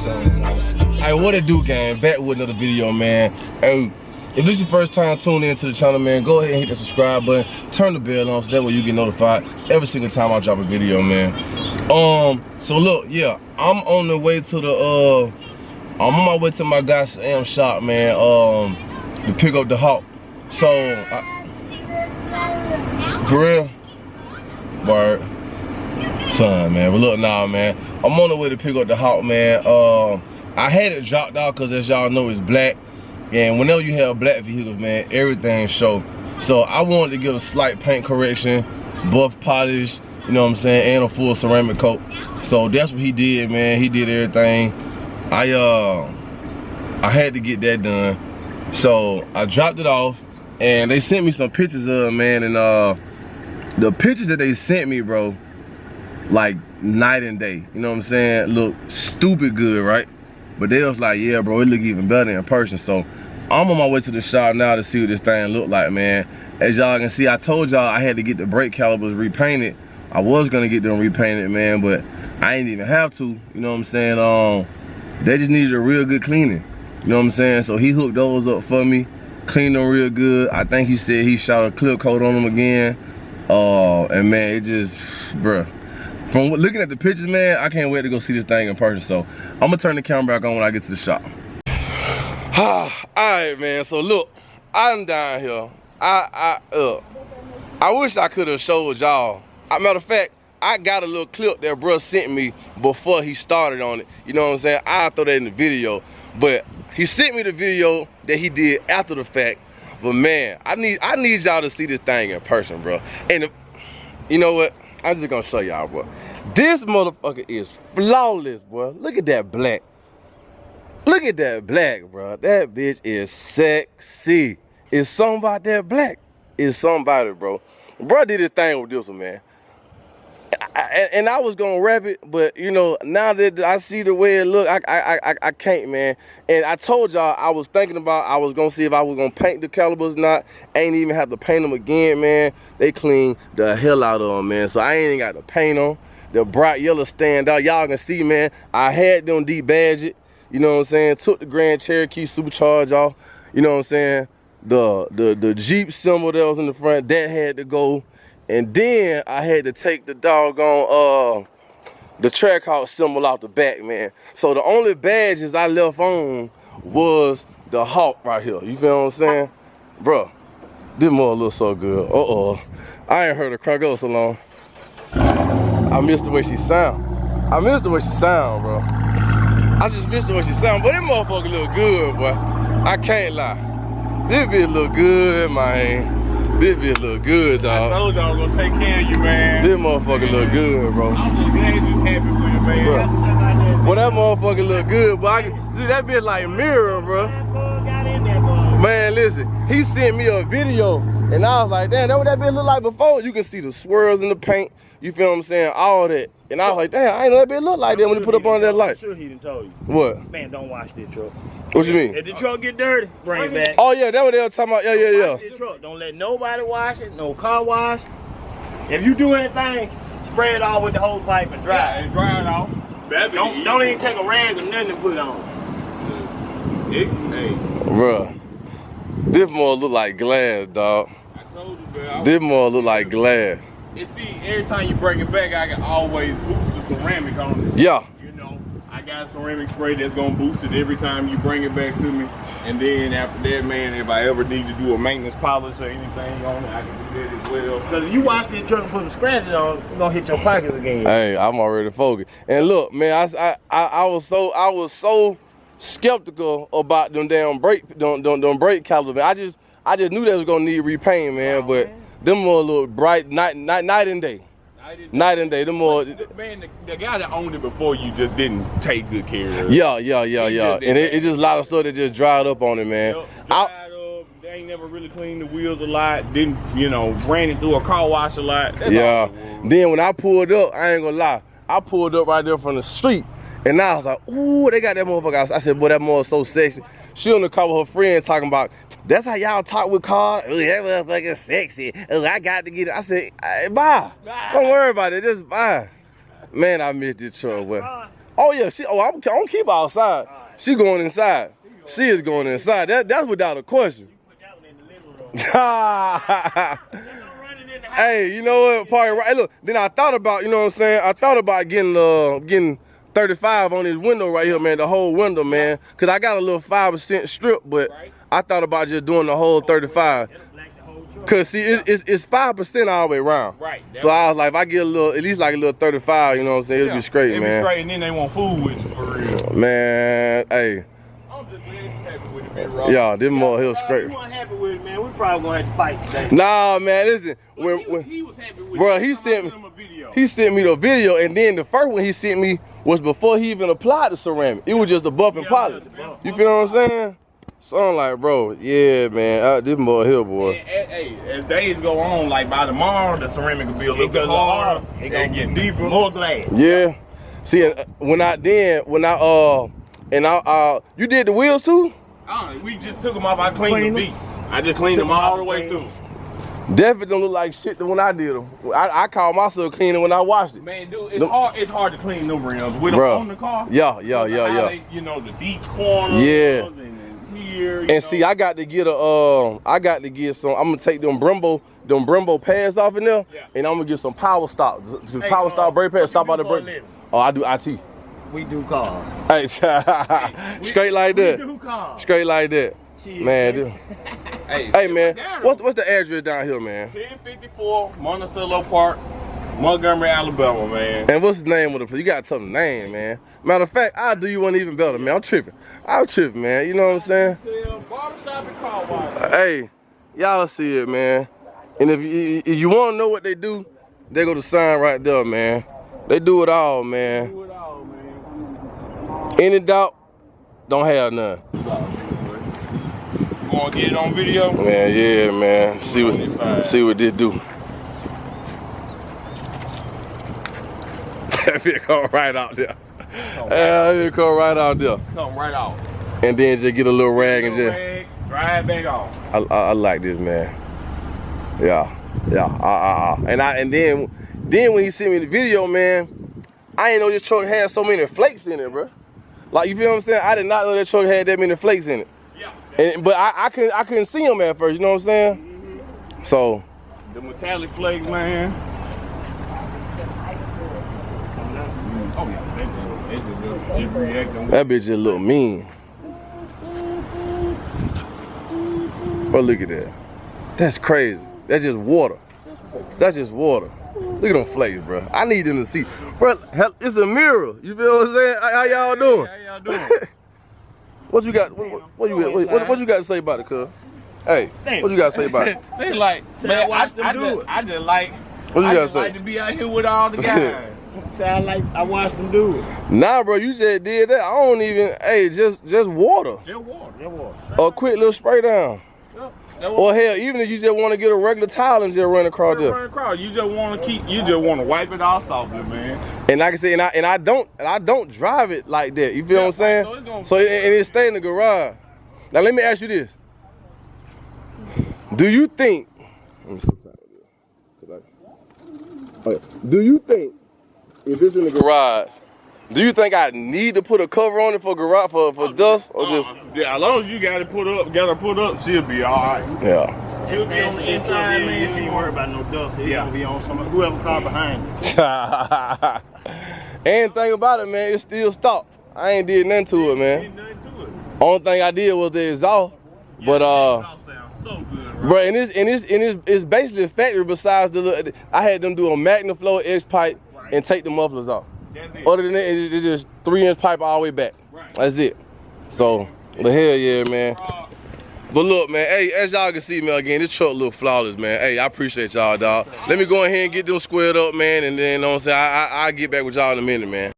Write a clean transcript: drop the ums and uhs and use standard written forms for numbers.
Hey, what it do, gang? Back with another video, man. Hey, if this is your first time tuning into the channel, man, go ahead and hit the subscribe button, turn the bell on so that way you get notified every single time I drop a video, man. So look, yeah, I'm on the way to the I'm on my way to my guy Sam's shop, man, to pick up the Hawk. So grill word son, man. But look, nah, man, I'm on the way to pick up the Hawk, man. I had it dropped out because, as y'all know, it's black, and whenever you have black vehicles, man, everything show. So I wanted to get a slight paint correction, buff polish, you know what I'm saying, and a full ceramic coat. So that's what he did, man. He did everything. I had to get that done. So I dropped it off, and they sent me some pictures of it, man. And the pictures that they sent me, bro, like night and day. You know what I'm saying? Look stupid good, right? But they was like, yeah, bro, it look even better in person. So I'm on my way to the shop now to see what this thing look like, man. As y'all can see, I told y'all I had to get the brake calipers repainted. I was gonna get them repainted, man, but I ain't even have to. You know what I'm saying? They just needed a real good cleaning. You know what I'm saying? So he hooked those up for me, cleaned them real good. I think he said he shot a clear coat on them again. And man, it just, bruh. From looking at the pictures, man, I can't wait to go see this thing in person. So I'm gonna turn the camera back on when I get to the shop. All right, man. So look, I'm down here. I wish I could have showed y'all. Matter of fact, I got a little clip that bruh sent me before he started on it. You know what I'm saying? I'll throw that in the video. But he sent me the video that he did after the fact. But man, I need y'all to see this thing in person, bro. And you know what? I'm just gonna show y'all, bro. This motherfucker is flawless, bro. Look at that black. Look at that black, bro. That bitch is sexy. It's something about that black. It's somebody, bro. Bro did his thing with this one, man. And I was gonna wrap it, but you know, now that I see the way it look, I can't, man. And I told y'all I was thinking about, I was gonna see if I was gonna paint the calipers or not. Ain't even have to paint them again, man. They clean the hell out of them, man. So I ain't got to paint them. The bright yellow stand out. Y'all can see, man, I had them debadged. You know what I'm saying? Took the Grand Cherokee supercharge off. You know what I'm saying? The Jeep symbol that was in the front, that had to go. And then I had to take the doggone the Trackhawk symbol out the back, man. So the only badges I left on was the Hawk right here. You feel what I'm saying? Bruh, this more look so good. I ain't heard her crank up so long. I missed the way she sound. I missed the way she sound, bro. I just missed the way she sound, but this motherfucker look good, boy. I can't lie. This bitch look good, man. This bitch look good, dog. I told y'all I was gonna take care of you, man. This motherfucker look good, bro. I'm just glad you happy with it, man. Bro. Well, that motherfucker look good, but that bitch like mirror, bro. Man, listen, he sent me a video, and I was like, damn, that what that bitch look like before? You can see the swirls in the paint. You feel what I'm saying? All that. And I was like, damn, I ain't know that bitch look like that when he put up on that light. I'm sure he done told you. What? Man, don't wash this truck. What you mean? If the truck get dirty, bring it back. Oh yeah, that's what they were talking about. Yeah. Wash this truck. Don't let nobody wash it. No car wash. If you do anything, spray it off with the hose pipe and dry. Yeah, and dry it off. Don't even take a rag or nothing to put it on. Hey. Bruh, this more look like glass, dog. I told you, bro. This more look like glass. And see, every time you bring it back, I can always boost the ceramic on it. Yeah. You know, I got ceramic spray that's gonna boost it every time you bring it back to me. And then after that, man, if I ever need to do a maintenance polish or anything on it, I can do that as well. Because if you wash this truck and put some scratches on, it's gonna hit your pockets again. Hey, I'm already focused. And look, man, I was so skeptical about them damn brake calipers. I just knew they was gonna need repaint, man. But them more look bright night and day. Night and day. Them more. Man, the guy that owned it before you just didn't take good care of it. Yeah. And it just a lot of stuff that just dried up on it, man. Dried up. They ain't never really cleaned the wheels a lot. Didn't, you know, ran it through a car wash a lot. That's yeah. Then when I pulled up, I ain't gonna lie, I pulled up right there from the street. And I was like, ooh, they got that motherfucker. I said, boy, that motherfucker's so sexy. She on the car with her friend talking about, that's how y'all talk with cars? Ooh, that motherfucker's sexy. Ooh, I got to get it. I said, hey, bye. Don't worry about it, just bye. Man, I missed this truck, boy. Oh yeah, I'm gonna keep her outside. Right. She going inside. She is going inside. That's without a question. You put that one in the living room. Hey, you know what? Probably right. Hey, look, then I thought about, you know what I'm saying? I thought about getting 35 on this window right here, man. The whole window, man. Cause I got a little 5% strip, but I thought about just doing the whole 35. Cause see, it's 5% all the way around. Right. So I was like, if I get a little, at least like a little 35, you know what I'm saying? It'll be straight, man. It'll be straight, and then they won't fool with you for real. Man, hey. I'm just really happy with it, man. Yeah, this more hill straight. If you weren't happy with it, man, we probably gonna have to fight today. Nah, man, listen. When he was happy with bro, it, he sent me the video, and then the first one he sent me was before he even applied the ceramic. It was just a buff and polish. You feel what I'm saying? So I'm like, bro, yeah, man, this more hill, boy. Hey, as days go on, like by tomorrow, the ceramic will be a little bit harder. It gonna get deeper, more glass. Yeah. See, you did the wheels too? We just took them off. I cleaned them deep. I just cleaned them all the way through. Definitely don't look like shit when I did them. I call myself cleaning when I washed it. Man, dude, it's hard to clean them rims with them on the car. Yeah. They, you know, the deep corners. Yeah. And here. And see, I got to get some. I'm gonna take them Brembo pads off in there, and I'm gonna get some power stop brake pads. Stop out the brake. Oh, I do IT. We do cars. Hey, straight like that. We do cars. Straight like that. Man, dude. Hey man, what's the address down here, man? 1054 Monticello Park, Montgomery, Alabama, man. And what's the name of the place? You gotta tell the name, man. Matter of fact, I'll do you one even better, man. I'm tripping, man. You know what I'm saying? Barbershop and car wash. Hey, y'all see it, man. And if you want to know what they do, they go to sign right there, man. They do it all, man. Do it all, man. Any doubt, don't have none. You want to get it on video? Man, yeah, man. See what this do. That bit come right out there. That bit come right out there. Come right out. And then just get a little rag and just dry it back off. I like this, man. Yeah. And then when he sent me the video, man, I ain't know this truck had so many flakes in it, bro. Like, you feel what I'm saying? I did not know that truck had that many flakes in it. Yeah. But I couldn't see them at first, you know what I'm saying? Mm-hmm. So the metallic flakes, man. Oh yeah, that bitch just look mean. But look at that. That's crazy. That's just water. That's just water. Look at them flakes, bro. I need them to see. Bro, it's a mirror. You feel what I'm saying? How y'all doing? How y'all doing? What you got? What you got to say about it, cuz? Hey, what you got to say about it? They like, man, I just like. What you got to say? Like to be out here with all the guys. I watched them do it. Nah, bro, you just did that. I don't even. Hey, just water. Just water. A quick little spray down. Or hell, even if you just want to get a regular towel and just run across there. You just want to wipe it off softly, man. And like I said, and I don't drive it like that. You feel what I'm saying? So it stay in the garage. Now let me ask you this: do you think? Do you think if it's in the garage? Do you think I need to put a cover on it for garage for dust or just? Yeah, as long as you got to put up, she'll be all right. Yeah. She'll be on the inside, man. She ain't worry about no dust. It's gonna be on whoever car behind you. And thing about it, man, it's still stock. I ain't did nothing to it, man. Only thing I did was the exhaust, but exhaust sounds so good, bro, and it's basically a factory. Besides I had them do a MagnaFlow X pipe and take the mufflers off. Other than that, it's just 3-inch pipe all the way back. That's it. So, but hell yeah, man. But look, man, hey, as y'all can see, man, again, this truck look flawless, man. Hey, I appreciate y'all, dog. Let me go ahead and get them squared up, man, and then, you know what I'm saying, I'll get back with y'all in a minute, man.